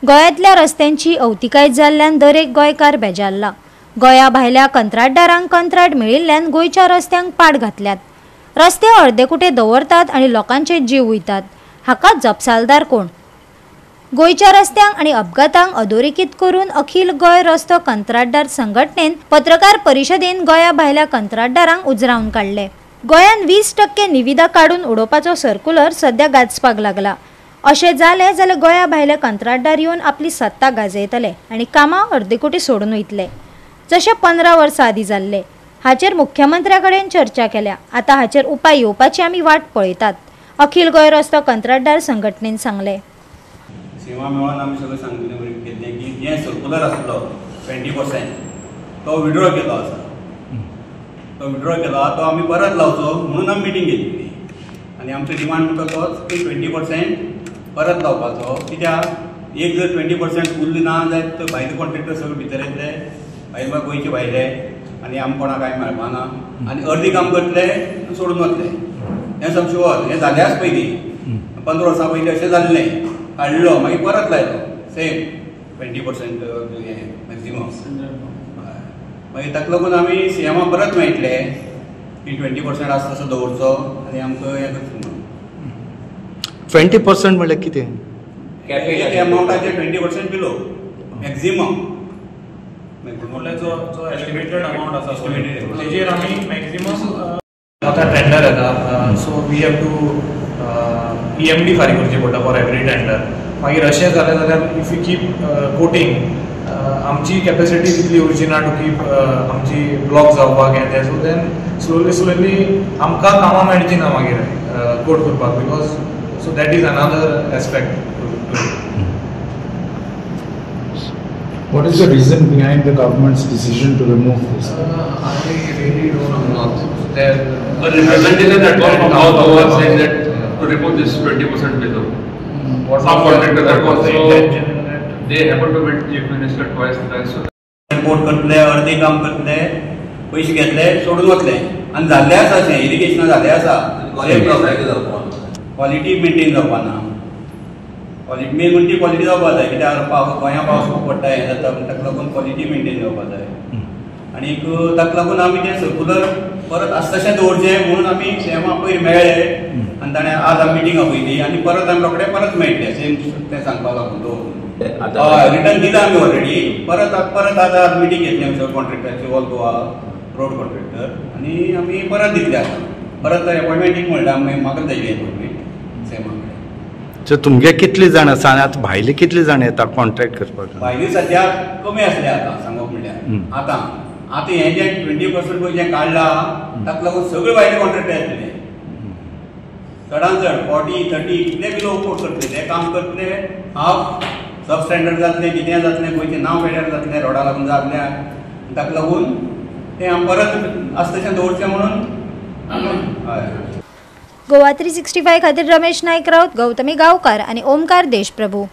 गोंयांतल्या रस्त्यांची अवतिकाय जाल्ल्यान दर एक गोंयकार बेजारला। गोंया भायल्या कंत्राटदारांक कंत्राट मेळिल्ल्यान गोंयच्या रस्त्यांक पाड घातल्यात। रस्ते अर्देकुटे दवरतात आनी लोकांचे जीव वयतात। हाका जपसालदार कोण? गोंयच्या रस्त्यांक आनी अपघातांक अधोरेखित करून अखिल गोंय रस्तो कंत्राटदार संघटनेन पत्रकार परिशदेन गोंया भायल्या कंत्राटदारांक उजरावन काढले। गोंयान 20% निविदा काढून उडोवपाचो सर्क्युलर सध्या गाजपाक लागला। अशें जालें जाल्यार गोंया भायले कंत्राटदार येवन आपली सत्ता गाजयतले आनी कामां अर्देकुटे सोडून वयतले, जशें 15 वर्सां आदीं जाल्ले। हाचेर मुख्यमंत्र्या कडेन चर्चा केल्या। आतां हाचेर उपाय येवपाची आमी वाट पळयतात, अखिल गोंय रस्तो कंत्राटदार संघटनेन सांगले। सेवा मेळोन आमी सगळें सांगिल्लें की जे सर्क्युलर आसलो 20% तो विड्रॉ केलो आसा। तो विड्रॉ केलो तो आमी परत लावचो म्हणून आमी मिटींग घेतली आनी आमचो डिमांड म्हणटा तोच की 20% परत लावपाचो। कित्याक एक जर 20% उरली ना जाल्यार भायले कॉन्ट्रॅक्टर सगळे भितर येतले, भायले गोंयचे भायले, आनी आमकां कोणाक कांय मेळपाना आनी अर्दी काम करतले सोडून वतले। हें सब शुअर, हें जाल्याच पयलीं 15 वर्सां पयलीं अशें जाल्लें। काडलो मागीर परत लायलो सेम 20% मॅक्सिमम। मागीर ताका लागून आमी सीएमा परत मेळटले की 20% आसता तसो दवरचो आनी आमकां हें करचो। 20% म्हळ्यार कितें? एमावंटाचे 20% बिलो मॅक्सिमम म्हणल्यार जो एस्टिमेटेड अमाउंट आसा तेजेर आमी मॅक्सिमम आतां टेंडर येता, so we have to EMD फारीक करची पडटा फॉर एवरी टेंडर। मागीर अशें जालें जाल्यार इफ यू कीप कोटिंग आमची कॅपेसिटी तितली उरची ना टू कीप आमची ब्लॉक जावपाक हें तें, सो देन स्लोली आमकां कामां मेळची ना मागीर कोट करपाक, because so that is another aspect. What is the reason behind the government's decision to remove this? I really don't know. The representative that came from South Goa said that to remove this 20% below. Subcontractor that was the intention. They happened to meet Chief Minister twice. Report करतले, अर्दे काम करतले, पैसे घेतले, सोडून वतले आनी जाल्लें आसा अशें इरिगेशना जाल्लें आसा। क्वॉलिटी मेंटेन जावपाना। क्वॉलिटी मेन म्हणजे क्वॉलिटी जावपाक जाय, कित्याक गोंया पावस खूब पडटा हें जाता, ताका लागून क्वॉलिटी मेंटेन जावपाक जाय। आनी ताका लागून आमी तें सर्क्युलर परत आसा तशें दवरचें म्हणून आमी सीएमा पयर मेळ्ळे आनी ताणें आज आमी मिटींग आपयली आनी परत आमी रोखडे परत मेळटले सेम तें सांगपाक लागून दवरून रिटर्न दिला आमी ऑलरेडी। परत आतां मिटींग घेतली आमच्या कॉन्ट्रॅक्टराची ऑल गोवा रोड कॉन्ट्रॅक्टर आनी आमी परत दितले आतां। परत अपॉयंटमेंट एक म्हणटा म्हाका जायली अपॉयंटमेंट सेमा कडेन। सो तुमगे कितली जाण आसा आनी आतां भायले कितली जाण येता कॉन्ट्रॅक्ट करपाक? भायली सद्याक कमी आसले आतां सांगप म्हणल्यार। आतां हें जें 20% पळय जें काडलां ताका लागून सगळे भायले कॉन्ट्रॅक्टर येतले। चडांत चड 40-30 कितले बिलो उपोट करतले, ते काम करतले, हाफ सब स्टँडर्ड जातलें, कितें जातलें, गोंयचें नांव वेड्यार जातलें रोडा लागून जाल्ल्या। ताका लागून तें हांव परत आसा तशें दवरचें म्हणून हय। गोवा 365 खातीर रमेश नायक राऊत, गौतमी गांवकार आनी ओमकार देशप्रभू।